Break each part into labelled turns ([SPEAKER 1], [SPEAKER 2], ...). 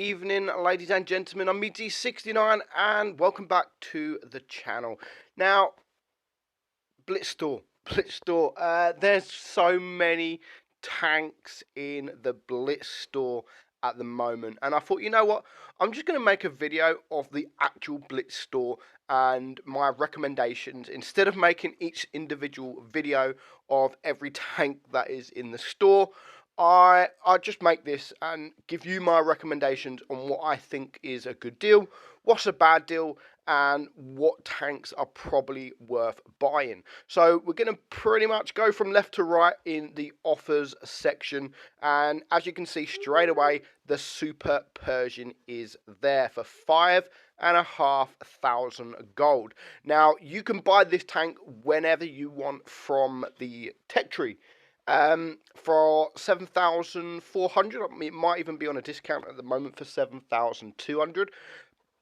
[SPEAKER 1] evening, ladies and gentlemen. I'm Meadsy69 and welcome back to the channel. Now, Blitz Store. There's so many tanks in the Blitz Store at the moment, and I thought, you know what, I'm just going to make a video of the actual Blitz Store and my recommendations instead of making each individual video of every tank that is in the store. I just make this and give you my recommendations on what I think is a good deal, what's a bad deal, and what tanks are probably worth buying. So we're going to pretty much go from left to right in the offers section, and as you can see straight away, the Super Persian is there for 5,500 gold. Now you can buy this tank whenever you want from the tech tree. For 7,400, it might even be on a discount at the moment for 7,200.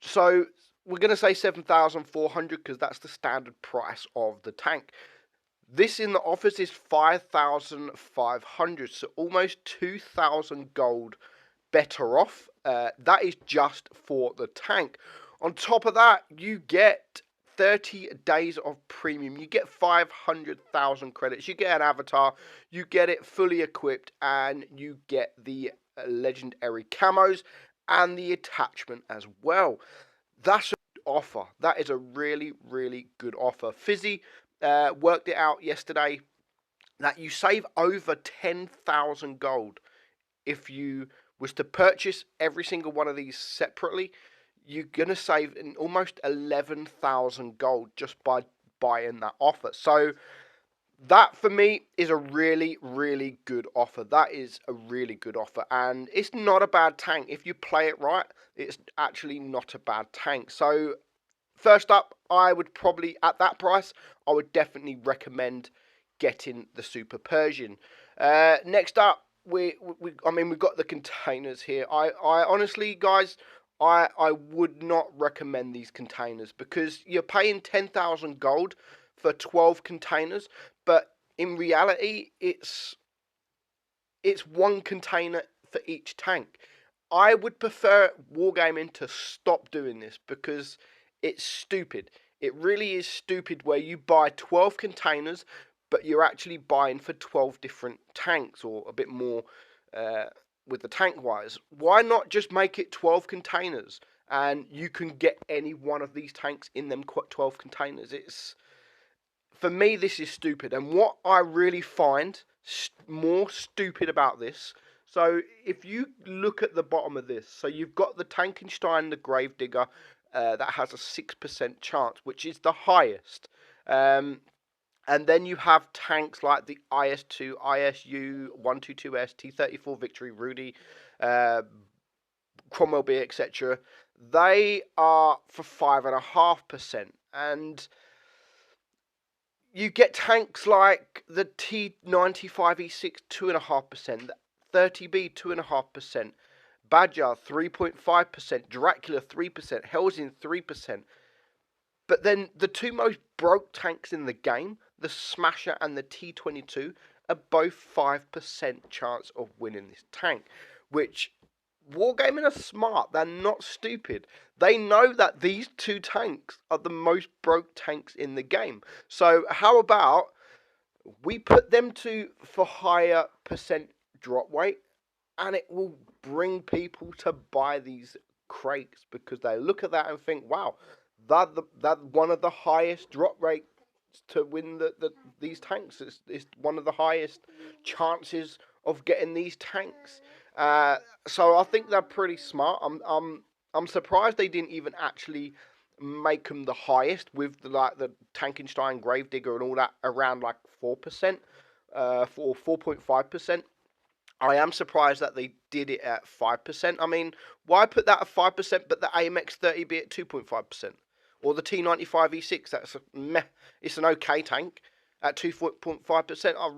[SPEAKER 1] So we're going to say 7,400 because that's the standard price of the tank. This in the offers is 5,500, so almost 2,000 gold better off. That is just for the tank. On top of that, you get 30 days of premium. You get 500,000 credits. You get an avatar. You get it fully equipped, and you get the legendary camos and the attachment as well. That's an offer. That is a really, really good offer. Fizzy worked it out yesterday that you save over 10,000 gold if you was to purchase every single one of these separately. You're going to save almost 11,000 gold just by buying that offer. So that for me is a really, really good offer. That is a really good offer, and it's not a bad tank. If you play it right, it's actually not a bad tank. So first up, I would probably, at that price, I would definitely recommend getting the Super Persian. Next up, we've got the containers here. I honestly, guys, I would not recommend these containers because you're paying 10,000 gold for 12 containers, but in reality, it's one container for each tank. I would prefer Wargaming to stop doing this because it's stupid. It really is stupid where you buy 12 containers, but you're actually buying for 12 different tanks or a bit more with the tank wise. Why not just make it 12 containers and you can get any one of these tanks in them 12 containers? For me, this is stupid. And what I really find more stupid about this, so if you look at the bottom of this, so you've got the Tankenstein, the Gravedigger, that has a 6% chance, which is the highest. And then you have tanks like the IS-2, ISU, 122S, T-34 Victory, Rudy, Cromwell B, etc. They are for 5.5%. And you get tanks like the T95E6, 2.5%, the 30B, 2.5%, Badger, 3.5%, Dracula, 3%, Helsing, 3%. But then the two most broke tanks in the game, the Smasher and the T22, are both 5% chance of winning this tank, which Wargaming are smart. They're not stupid. They know that these two tanks are the most broke tanks in the game. So how about we put them for higher percent drop rate, and it will bring people to buy these crates because they look at that and think, wow, that one of the highest drop rates to win these tanks. It's one of the highest chances of getting these tanks. So I think they're pretty smart. I'm surprised they didn't even actually make them the highest with the Tankenstein, Gravedigger, and all that around like 4%, for 4.5%. I am surprised that they did it at 5%. I mean, why put that at 5%, but the AMX 30B at 2.5%? Or the T95E6, that's a meh. It's an okay tank at 2.5%. I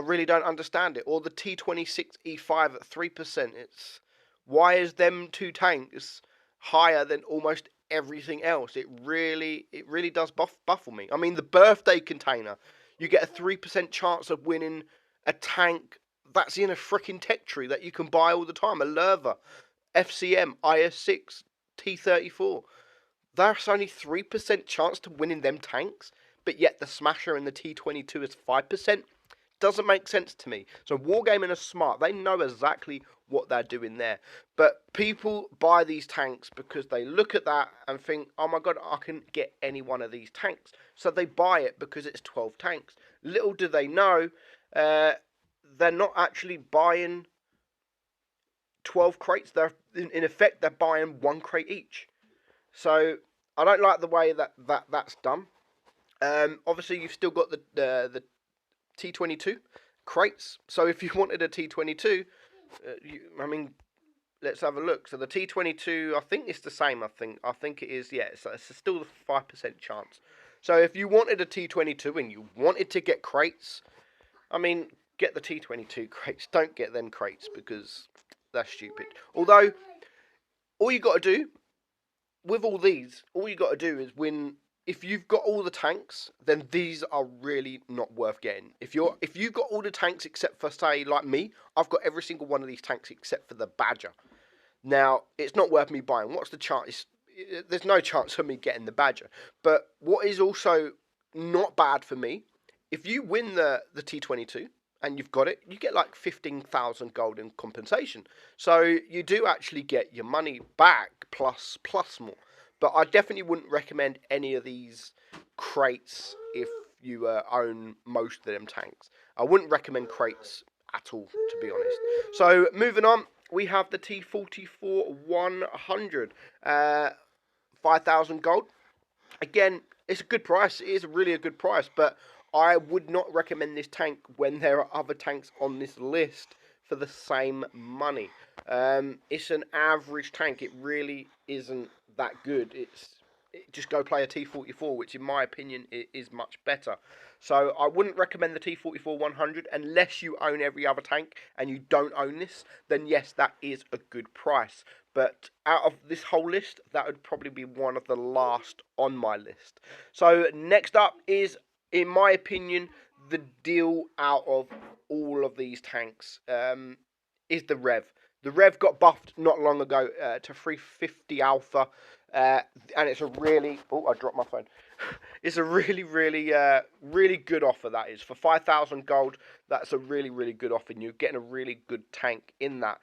[SPEAKER 1] really don't understand it. Or the T26E5 at 3%. Why is them two tanks higher than almost everything else? It really does baffle me. I mean, the birthday container, you get a 3% chance of winning a tank that's in a freaking tech tree that you can buy all the time, a Lerva. FCM, IS6, T34. There's only 3% chance to winning them tanks, but yet the Smasher and the T22 is 5%. Doesn't make sense to me. So Wargaming are smart. They know exactly what they're doing there. But people buy these tanks because they look at that and think, oh my god, I can get any one of these tanks. So they buy it because it's 12 tanks. Little do they know, they're not actually buying 12 crates. They're in effect, they're buying 1 crate each. So I don't like the way that's done. Obviously, you've still got the T22 crates. So if you wanted a T22, I mean, let's have a look. So the T22, I think it's the same. I think it is. Yeah, so it's still the 5% chance. So if you wanted a T22 and you wanted to get crates, I mean, get the T22 crates. Don't get them crates because that's stupid. Although, all you got to do with all these, all you got to do is win. If you've got all the tanks, then these are really not worth getting. If you've got all the tanks except for, say, like me, I've got every single one of these tanks except for the Badger. Now, it's not worth me buying. What's the chance? There's no chance of me getting the Badger. But what is also not bad for me, if you win the T22 and you've got it, you get like 15,000 gold in compensation. So you do actually get your money back plus more. But I definitely wouldn't recommend any of these crates if you own most of them tanks. I wouldn't recommend crates at all, to be honest. So moving on, we have the T44 100, 5,000 gold. Again, it's a good price. It is really a good price, but I would not recommend this tank when there are other tanks on this list for the same money. It's an average tank. It really isn't that good. Just go play a T44, which in my opinion is much better. So I wouldn't recommend the T44 100 unless you own every other tank and you don't own this. Then yes, that is a good price. But out of this whole list, that would probably be one of the last on my list. So next up is, in my opinion, the deal out of all of these tanks is the Rev. The Rev got buffed not long ago to 350 Alpha, and it's a really... Oh, I dropped my phone. It's a really good offer, that is. For 5,000 gold, that's a really good offer, and you're getting a really good tank in that.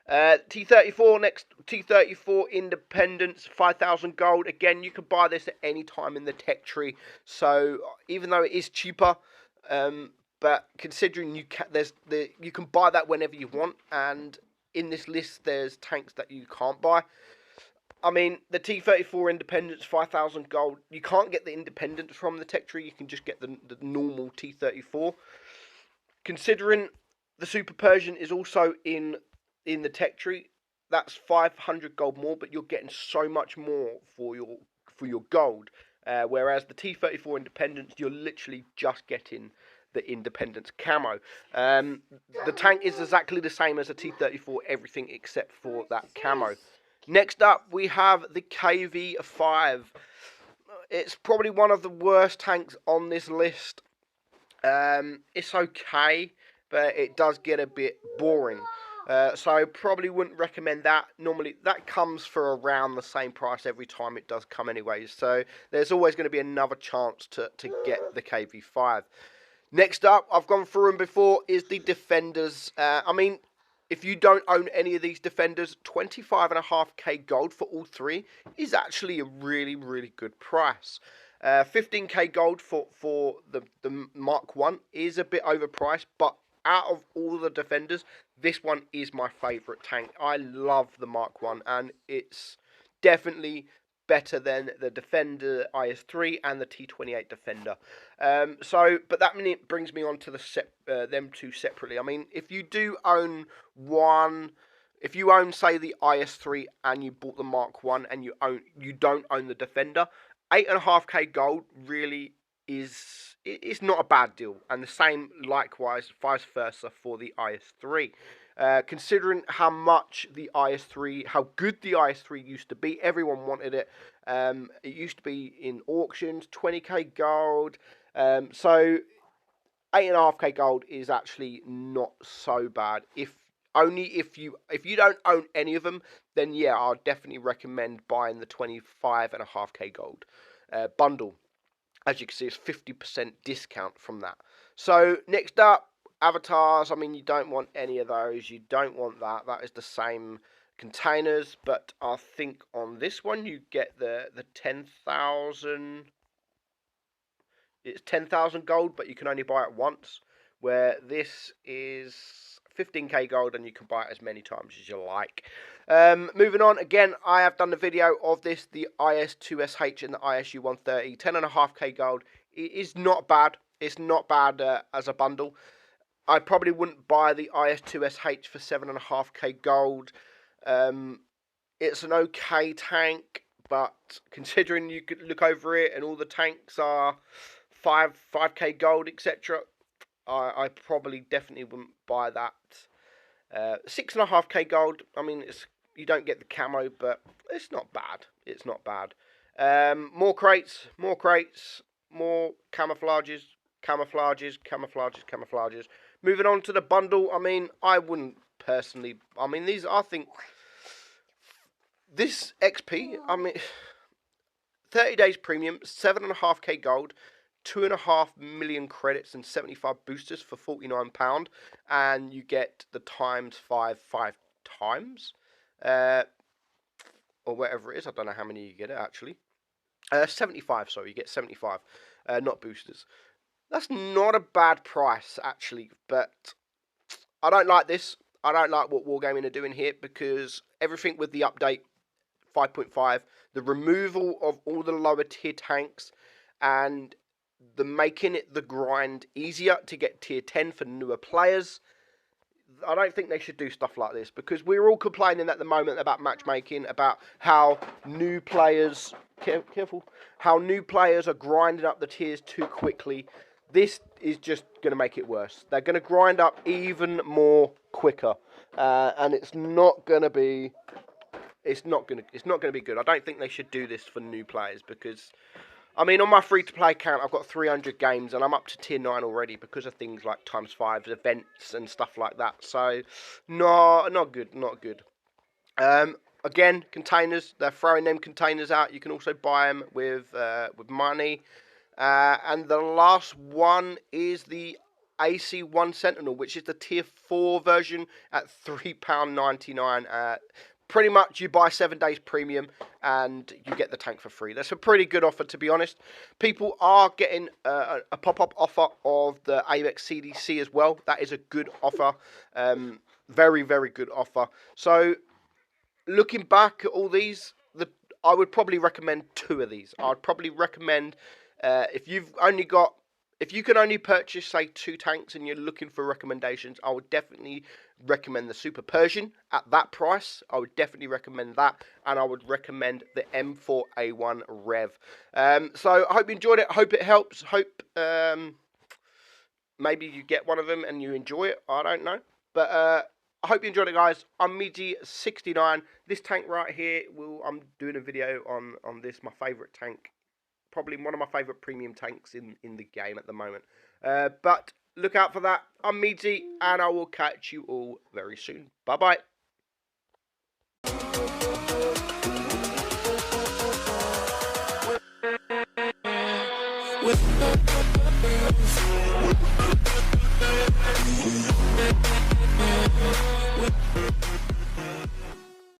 [SPEAKER 1] T34 next, T34 Independence, 5,000 gold. Again, you can buy this at any time in the tech tree. So even though it is cheaper, but considering you can buy that whenever you want, and in this list there's tanks that you can't buy. I mean, the T34 Independence, 5,000 gold. You can't get the Independence from the tech tree. You can just get the normal T34. Considering the Super Persian is also in the tech tree, that's 500 gold more, but you're getting so much more for your gold. Whereas the T34 Independence, you're literally just getting the Independence camo. The tank is exactly the same as a T34, everything except for that camo. Next up, we have the KV5. It's probably one of the worst tanks on this list. It's okay, but it does get a bit boring. So I probably wouldn't recommend that. Normally, that comes for around the same price every time it does come anyways. So there's always going to be another chance to get the KV5. Next up, I've gone through them before, is the Defenders. I mean, if you don't own any of these Defenders, 25.5k gold for all three is actually a really good price. 15k gold for the Mark 1 is a bit overpriced, but out of all the Defenders, this one is my favourite tank. I love the Mark 1, and it's definitely better than the Defender IS-3 and the T-28 Defender. But that brings me on to them two separately. I mean, if you do own one, if you own, say, the IS-3 and you bought the Mark 1 and you don't own the Defender, 8.5k gold really it's not a bad deal, and the same likewise vice versa for the IS-3. Considering how good the IS-3 used to be, everyone wanted it. It used to be in auctions, 20k gold. So 8.5k gold is actually not so bad. only if you don't own any of them, then yeah, I'll definitely recommend buying the 25.5k gold bundle. As you can see, it's 50% discount from that. So next up, avatars. I mean, you don't want any of those. You don't want that. That is the same containers, but I think on this one you get the 10,000. It's 10,000 gold, but you can only buy it once. Where this is 15k gold, and you can buy it as many times as you like. Moving on, again, I have done the video of this, the IS2SH and the ISU130, 10.5k gold. It is not bad. It's not bad as a bundle. I probably wouldn't buy the IS2SH for 7.5k gold. It's an okay tank, but considering you could look over it and all the tanks are 5k gold, etc., I probably definitely wouldn't buy that. 6.5k gold. I mean, you don't get the camo, but it's not bad. It's not bad. More crates, more camouflages. Moving on to the bundle. I mean, I wouldn't personally. I mean, I think this XP. I mean, 30 days premium, 7.5k gold. 2.5 million credits and 75 boosters for £49, and you get the times 5 times, or whatever it is. I don't know how many you get it actually. 75. Sorry, you get 75, not boosters. That's not a bad price actually, but I don't like this. I don't like what Wargaming are doing here, because everything with the update 5.5, the removal of all the lower tier tanks, and the making it the grind easier to get tier 10 for newer players. I don't think they should do stuff like this, because we're all complaining at the moment about matchmaking, about how new players, how new players are grinding up the tiers too quickly. This is just going to make it worse. They're going to grind up even more quicker, and it's not going to be good. I don't think they should do this for new players, because I mean, on my free-to-play account, I've got 300 games, and I'm up to tier 9 already because of things like ×5 events and stuff like that. So, no, not good. Again, containers. They're throwing them containers out. You can also buy them with money. And the last one is the AC1 Sentinel, which is the tier 4 version at £3.99. Pretty much, you buy 7 days premium and you get the tank for free. That's a pretty good offer, to be honest. People are getting a pop-up offer of the AMEX CDC as well. That is a good offer. Very, very good offer. So, looking back at all these, I would probably recommend 2 of these. I'd probably recommend, if you can only purchase, say, 2 tanks and you're looking for recommendations, I would definitely recommend the Super Persian at that price. I would definitely recommend that, and I would recommend the M4A1 Rev. So I hope you enjoyed it. I hope it helps. Hope maybe you get one of them and you enjoy it. I don't know, but I hope you enjoyed it, guys. I'm Meadsy69. This tank right here, I'm doing a video on this, my favourite tank. Probably one of my favourite premium tanks in the game at the moment. But look out for that. I'm Meadsy, and I will catch you all very soon. Bye-bye. With